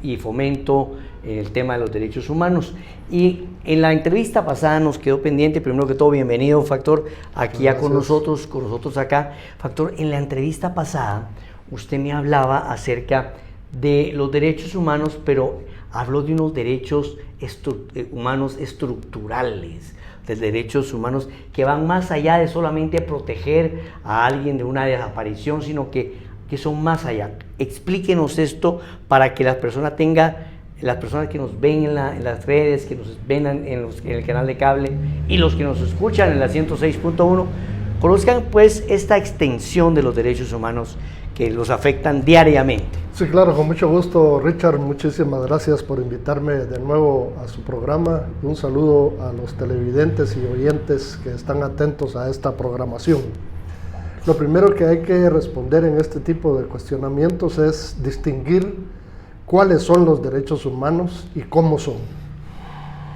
y fomento en el tema de los derechos humanos. Y en la entrevista pasada nos quedó pendiente, primero que todo, bienvenido Factor, aquí ya con nosotros acá. Factor, en la entrevista pasada usted me hablaba acerca de los derechos humanos, pero habló de unos derechos humanos estructurales, de derechos humanos que van más allá de solamente proteger a alguien de una desaparición, sino que son más allá. Explíquenos esto para que las personas que nos ven en las redes, que nos ven en el canal de cable y los que nos escuchan en la 106.1, conozcan pues esta extensión de los derechos humanos que los afectan diariamente. Sí, claro, con mucho gusto, Richard. Muchísimas gracias por invitarme de nuevo a su programa. Un saludo a los televidentes y oyentes que están atentos a esta programación. Lo primero que hay que responder en este tipo de cuestionamientos es distinguir cuáles son los derechos humanos y cómo son.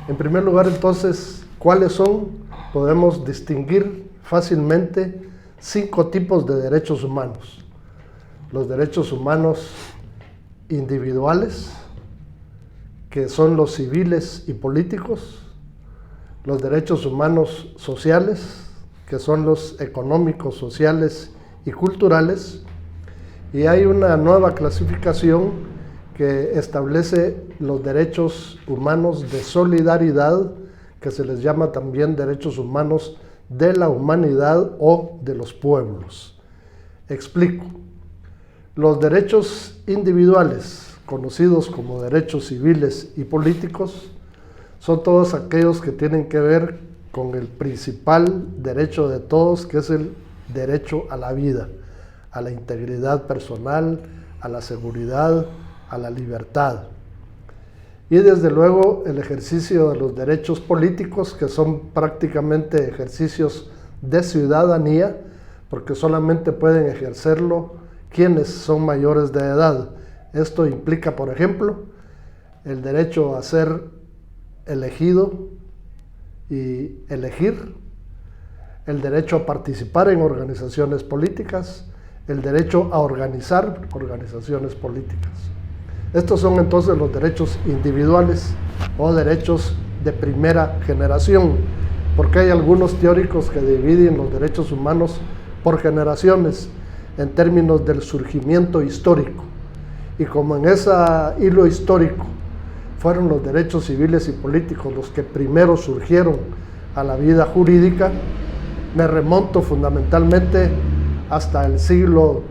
En primer lugar, entonces, ¿cuáles son? Podemos distinguir fácilmente 5 tipos de derechos humanos. Los derechos humanos individuales, que son los civiles y políticos. Los derechos humanos sociales, que son los económicos, sociales y culturales. Y hay una nueva clasificación que establece los derechos humanos de solidaridad, que se les llama también derechos humanos de la humanidad o de los pueblos. Explico. Los derechos individuales, conocidos como derechos civiles y políticos, son todos aquellos que tienen que ver con el principal derecho de todos, que es el derecho a la vida, a la integridad personal, a la seguridad, a la libertad. Y desde luego el ejercicio de los derechos políticos, que son prácticamente ejercicios de ciudadanía, porque solamente pueden ejercerlo quienes son mayores de edad. Esto implica, por ejemplo, el derecho a ser elegido y elegir, el derecho a participar en organizaciones políticas, el derecho a organizar organizaciones políticas. Estos son entonces los derechos individuales o derechos de primera generación, porque hay algunos teóricos que dividen los derechos humanos por generaciones en términos del surgimiento histórico. Y como en ese hilo histórico fueron los derechos civiles y políticos los que primero surgieron a la vida jurídica, me remonto fundamentalmente hasta el siglo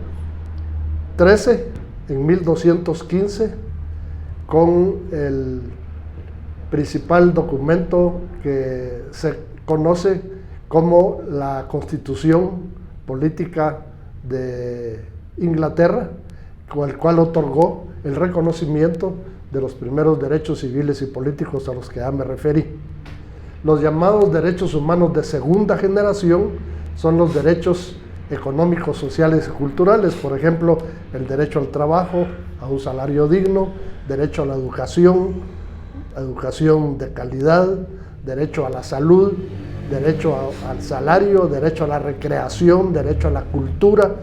XIII, en 1215, con el principal documento que se conoce como la Constitución Política de Inglaterra, con el cual otorgó el reconocimiento de los primeros derechos civiles y políticos a los que ya me referí. Los llamados derechos humanos de segunda generación son los derechos económicos, sociales y culturales, por ejemplo, el derecho al trabajo, a un salario digno, derecho a la educación de calidad, derecho a la salud, derecho al salario, derecho a la recreación, derecho a la cultura.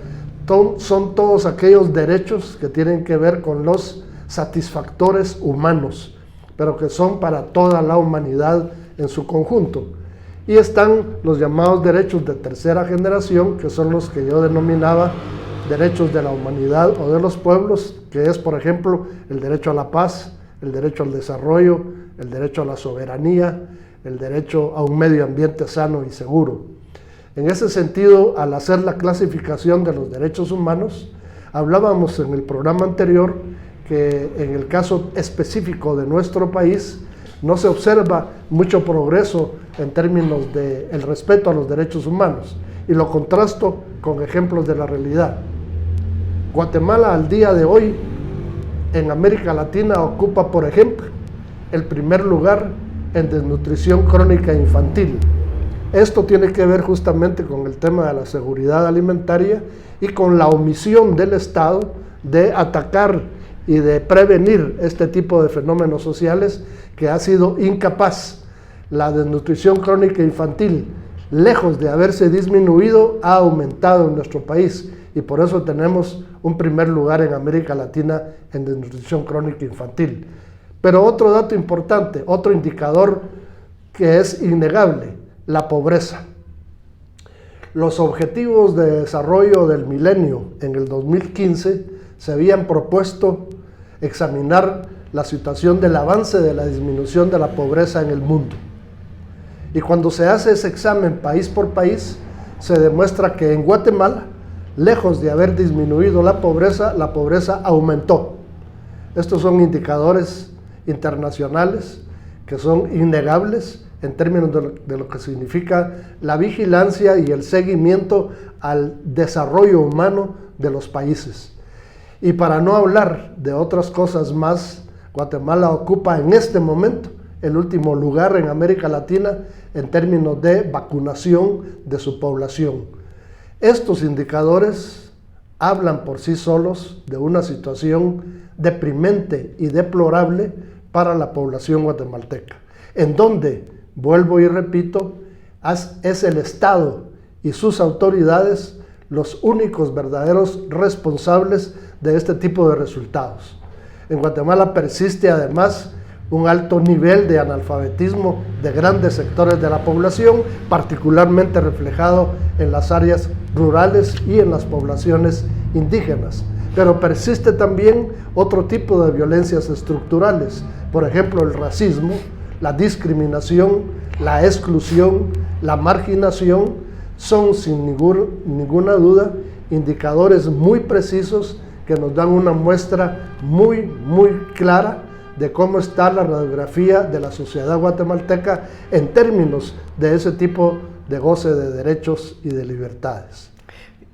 Son todos aquellos derechos que tienen que ver con los satisfactores humanos, pero que son para toda la humanidad en su conjunto. Y están los llamados derechos de tercera generación, que son los que yo denominaba derechos de la humanidad o de los pueblos, que es, por ejemplo, el derecho a la paz, el derecho al desarrollo, el derecho a la soberanía, el derecho a un medio ambiente sano y seguro. En ese sentido, al hacer la clasificación de los derechos humanos, hablábamos en el programa anterior que en el caso específico de nuestro país no se observa mucho progreso en términos del respeto a los derechos humanos, y lo contrasto con ejemplos de la realidad. Guatemala al día de hoy en América Latina ocupa, por ejemplo, el primer lugar en desnutrición crónica infantil. Esto tiene que ver justamente con el tema de la seguridad alimentaria y con la omisión del Estado de atacar y de prevenir este tipo de fenómenos sociales, que ha sido incapaz. La desnutrición crónica infantil, lejos de haberse disminuido, ha aumentado en nuestro país, y por eso tenemos un primer lugar en América Latina en desnutrición crónica infantil. Pero otro dato importante, otro indicador que es innegable, la pobreza. Los objetivos de desarrollo del milenio en el 2015 se habían propuesto examinar la situación del avance de la disminución de la pobreza en el mundo. Y cuando se hace ese examen país por país, se demuestra que en Guatemala, lejos de haber disminuido la pobreza aumentó. Estos son indicadores internacionales que son innegables en términos de lo que significa la vigilancia y el seguimiento al desarrollo humano de los países. Y para no hablar de otras cosas más, Guatemala ocupa en este momento el último lugar en América Latina en términos de vacunación de su población. Estos indicadores hablan por sí solos de una situación deprimente y deplorable para la población guatemalteca, en donde, vuelvo y repito, es el Estado y sus autoridades los únicos verdaderos responsables de este tipo de resultados. En Guatemala persiste además un alto nivel de analfabetismo de grandes sectores de la población, particularmente reflejado en las áreas rurales y en las poblaciones indígenas. Pero persiste también otro tipo de violencias estructurales, por ejemplo el racismo, la discriminación, la exclusión, la marginación, son sin ninguna duda indicadores muy precisos que nos dan una muestra muy clara de cómo está la radiografía de la sociedad guatemalteca en términos de ese tipo de goce de derechos y de libertades.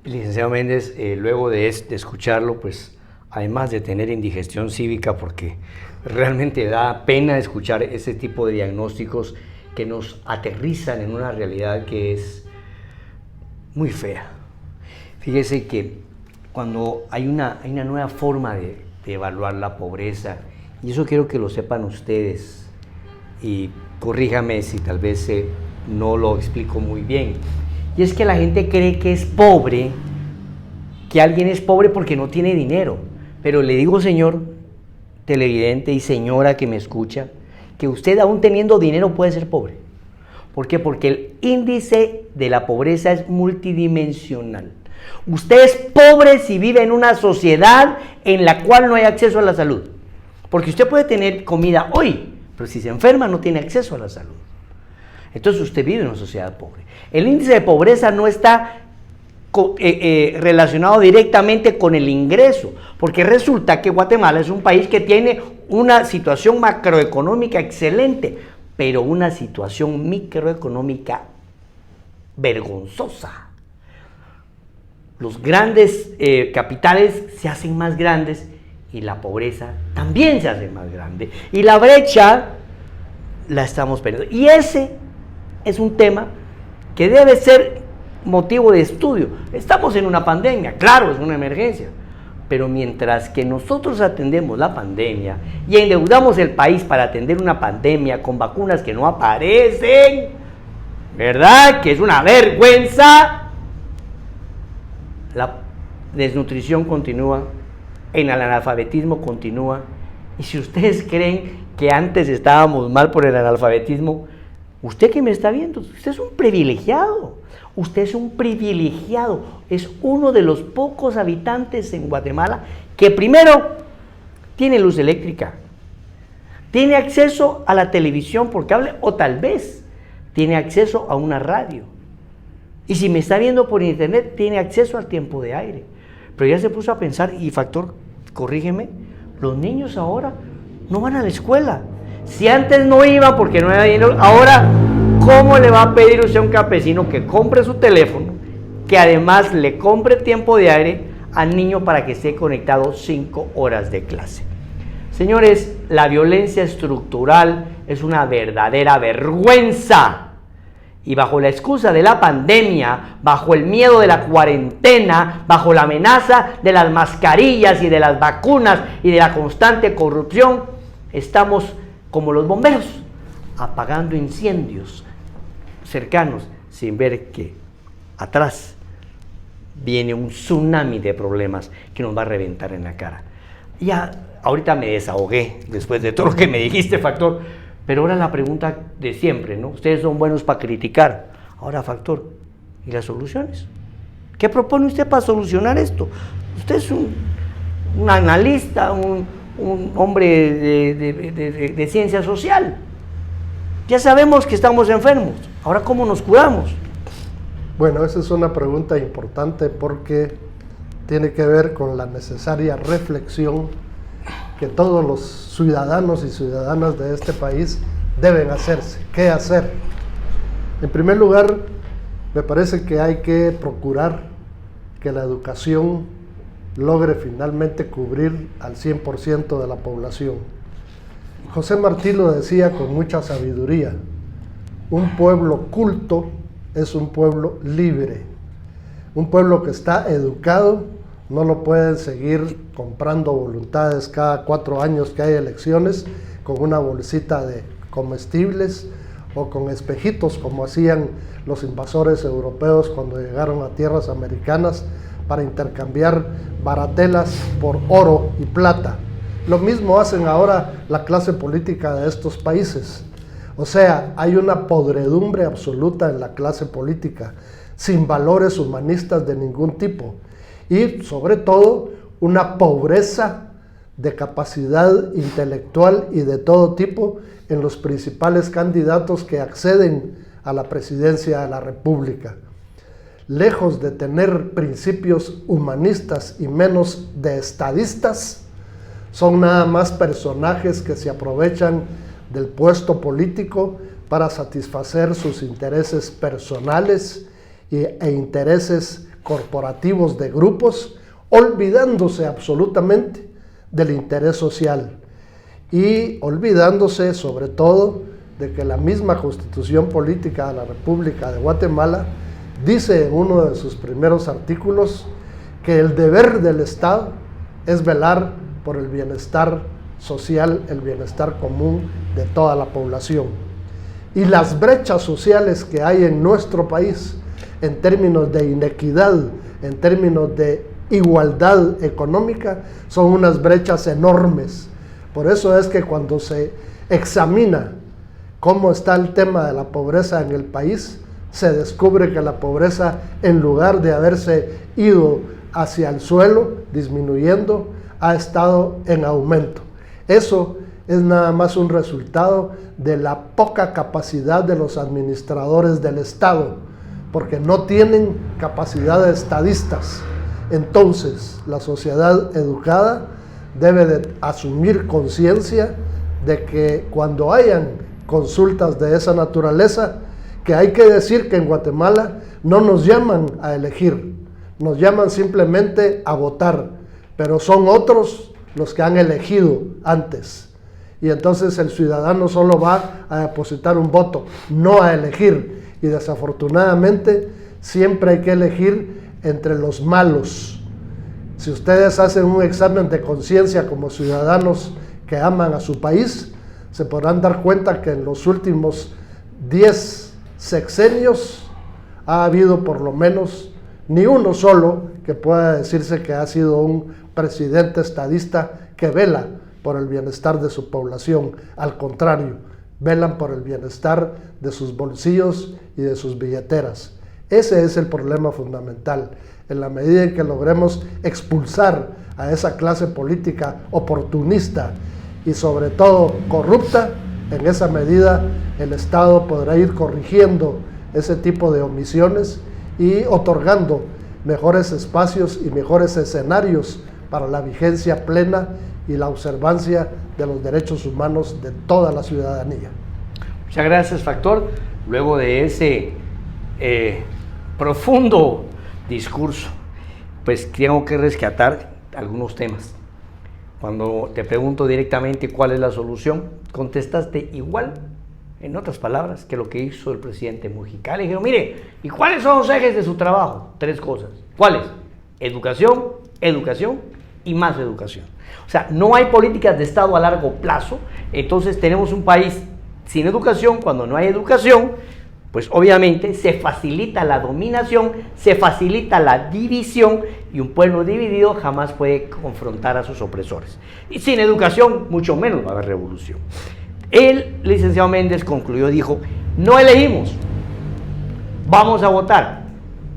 Licenciado Méndez, luego de escucharlo, pues además de tener indigestión cívica, porque realmente da pena escuchar ese tipo de diagnósticos que nos aterrizan en una realidad que es muy fea. Fíjese que cuando hay una nueva forma de evaluar la pobreza, y eso quiero que lo sepan ustedes, y corríjame si tal vez no lo explico muy bien, y es que la gente cree que es pobre, que alguien es pobre porque no tiene dinero, pero le digo, señor televidente y señora que me escucha, que usted aún teniendo dinero puede ser pobre. ¿Por qué? Porque el índice de la pobreza es multidimensional. Usted es pobre si vive en una sociedad en la cual no hay acceso a la salud. Porque usted puede tener comida hoy, pero si se enferma no tiene acceso a la salud. Entonces usted vive en una sociedad pobre. El índice de pobreza no está relacionado directamente con el ingreso, porque resulta que Guatemala es un país que tiene una situación macroeconómica excelente, pero una situación microeconómica vergonzosa. Los grandes capitales se hacen más grandes y la pobreza también se hace más grande. Y la brecha la estamos perdiendo. Y ese es un tema que debe ser motivo de estudio. Estamos en una pandemia, claro, es una emergencia. Pero mientras que nosotros atendemos la pandemia y endeudamos el país para atender una pandemia con vacunas que no aparecen, ¿verdad? Que es una vergüenza. La desnutrición continúa, el analfabetismo continúa. Y si ustedes creen que antes estábamos mal por el analfabetismo, usted que me está viendo, usted es un privilegiado. Usted es un privilegiado, es uno de los pocos habitantes en Guatemala que primero tiene luz eléctrica, tiene acceso a la televisión por cable o tal vez tiene acceso a una radio. Y si me está viendo por internet, tiene acceso al tiempo de aire. Pero ya se puso a pensar, y Factor, corrígeme, los niños ahora no van a la escuela. Si antes no iban porque no había dinero, ahora, ¿cómo le va a pedir usted a un campesino que compre su teléfono, que además le compre tiempo de aire al niño para que esté conectado 5 horas de clase? Señores, la violencia estructural es una verdadera vergüenza. Y bajo la excusa de la pandemia, bajo el miedo de la cuarentena, bajo la amenaza de las mascarillas y de las vacunas y de la constante corrupción, estamos como los bomberos, apagando incendios cercanos, sin ver que atrás viene un tsunami de problemas que nos va a reventar en la cara. Ya, ahorita me desahogué después de todo lo que me dijiste, Factor, pero ahora la pregunta de siempre, ¿no? Ustedes son buenos para criticar. Ahora, Factor, ¿y las soluciones? ¿Qué propone usted para solucionar esto? Usted es un analista, un hombre de ciencia social. Ya sabemos que estamos enfermos. Ahora, ¿cómo nos curamos? Bueno, esa es una pregunta importante porque tiene que ver con la necesaria reflexión que todos los ciudadanos y ciudadanas de este país deben hacerse. ¿Qué hacer? En primer lugar, me parece que hay que procurar que la educación logre finalmente cubrir al 100% de la población. José Martí lo decía con mucha sabiduría: un pueblo culto es un pueblo libre. Un pueblo que está educado no lo pueden seguir comprando voluntades cada 4 años que hay elecciones con una bolsita de comestibles o con espejitos como hacían los invasores europeos cuando llegaron a tierras americanas para intercambiar baratelas por oro y plata. Lo mismo hacen ahora la clase política de estos países. O sea, hay una podredumbre absoluta en la clase política, sin valores humanistas de ningún tipo. Y sobre todo, una pobreza de capacidad intelectual y de todo tipo en los principales candidatos que acceden a la presidencia de la República. Lejos de tener principios humanistas y menos de estadistas, son nada más personajes que se aprovechan del puesto político para satisfacer sus intereses personales e intereses corporativos de grupos, olvidándose absolutamente del interés social y olvidándose sobre todo de que la misma Constitución Política de la República de Guatemala dice en uno de sus primeros artículos que el deber del Estado es velar por el bienestar social, el bienestar común de toda la población. Y las brechas sociales que hay en nuestro país en términos de inequidad, en términos de igualdad económica, son unas brechas enormes. Por eso es que cuando se examina cómo está el tema de la pobreza en el país, se descubre que la pobreza, en lugar de haberse ido hacia el suelo, disminuyendo, ha estado en aumento. Eso es nada más un resultado de la poca capacidad de los administradores del Estado, porque no tienen capacidad de estadistas. Entonces, la sociedad educada debe de asumir conciencia de que cuando hayan consultas de esa naturaleza, que hay que decir que en Guatemala no nos llaman a elegir, nos llaman simplemente a votar, pero son otros los que han elegido antes. Y entonces el ciudadano solo va a depositar un voto, no a elegir. Y desafortunadamente siempre hay que elegir entre los malos. Si ustedes hacen un examen de conciencia como ciudadanos que aman a su país, se podrán dar cuenta que en los últimos 10 sexenios ha habido por lo menos ni uno solo que pueda decirse que ha sido un presidente estadista que vela por el bienestar de su población. Al contrario, velan por el bienestar de sus bolsillos y de sus billeteras. Ese es el problema fundamental. En la medida en que logremos expulsar a esa clase política oportunista y sobre todo corrupta, en esa medida el Estado podrá ir corrigiendo ese tipo de omisiones y otorgando mejores espacios y mejores escenarios para la vigencia plena y la observancia de los derechos humanos de toda la ciudadanía. Muchas gracias, Factor. Luego de ese profundo discurso, pues tengo que rescatar algunos temas. Cuando te pregunto directamente cuál es la solución, contestaste igual, en otras palabras, que lo que hizo el presidente Mujica. Le dijeron, mire, ¿y cuáles son los ejes de su trabajo? 3 cosas. ¿Cuáles? Educación, educación y más educación. O sea, no hay políticas de Estado a largo plazo, entonces tenemos un país sin educación. Cuando no hay educación, pues obviamente se facilita la dominación, se facilita la división, y un pueblo dividido jamás puede confrontar a sus opresores. Y sin educación, mucho menos va a haber revolución. El licenciado Méndez concluyó, dijo, no elegimos, vamos a votar.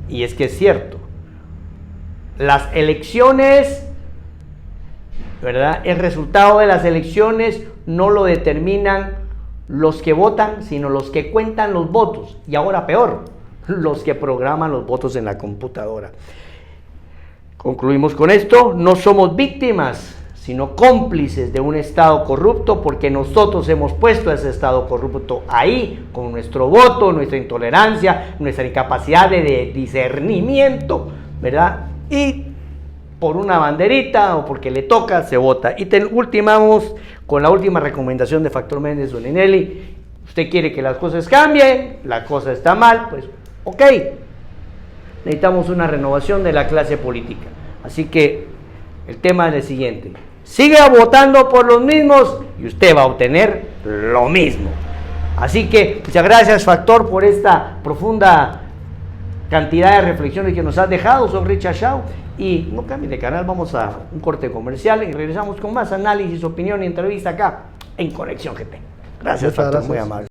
Y es que es cierto, las elecciones, ¿verdad? El resultado de las elecciones no lo determinan los que votan, sino los que cuentan los votos, y ahora peor, los que programan los votos en la computadora. Concluimos con esto: no somos víctimas, sino cómplices de un Estado corrupto, porque nosotros hemos puesto a ese Estado corrupto ahí, con nuestro voto, nuestra intolerancia, nuestra incapacidad de discernimiento, ¿verdad? Y por una banderita o porque le toca, se vota. Y ultimamos con la última recomendación de Factor Méndez Doninelli. Usted quiere que las cosas cambien, la cosa está mal, pues ok, necesitamos una renovación de la clase política. Así que el tema es el siguiente: siga votando por los mismos y usted va a obtener lo mismo. Así que muchas gracias, Factor, por esta profunda cantidad de reflexiones que nos has dejado sobre Richard Shaw. Y no cambien de canal, vamos a un corte comercial y regresamos con más análisis, opinión y entrevista acá en Conexión GT. Gracias, Factor, muy amable.